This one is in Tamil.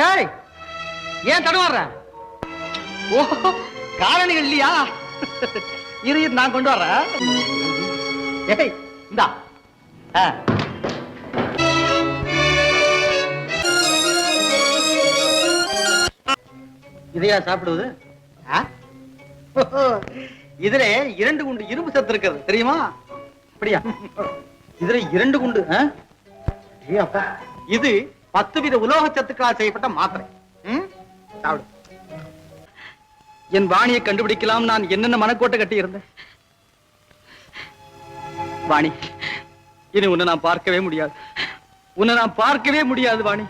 ஏய் ஏன் தடுமாறுற? ஓ காரணிகள் இல்லையா? இரு நான் கொண்டு வர்றேன். ஏய் இந்தா. இதையா சாப்பிடுவது? இதுல 2 குண்டு இரும்பு சத்து இருக்கிறது தெரியுமா? அப்படியா? இதுல 2 குண்டு. இது 10 வித உலோக சத்துக்களால் செய்யப்பட்ட மாத்திரை. சாப்பிடு. என் வாணியை கண்டுபிடிக்கலாம் நான் என்னென்ன மனக்கோட்டை கட்டி இருந்தேன். வாணி, இனி உன்னை நான் பார்க்கவே முடியாது. உன்னை நான் பார்க்கவே முடியாது வாணி.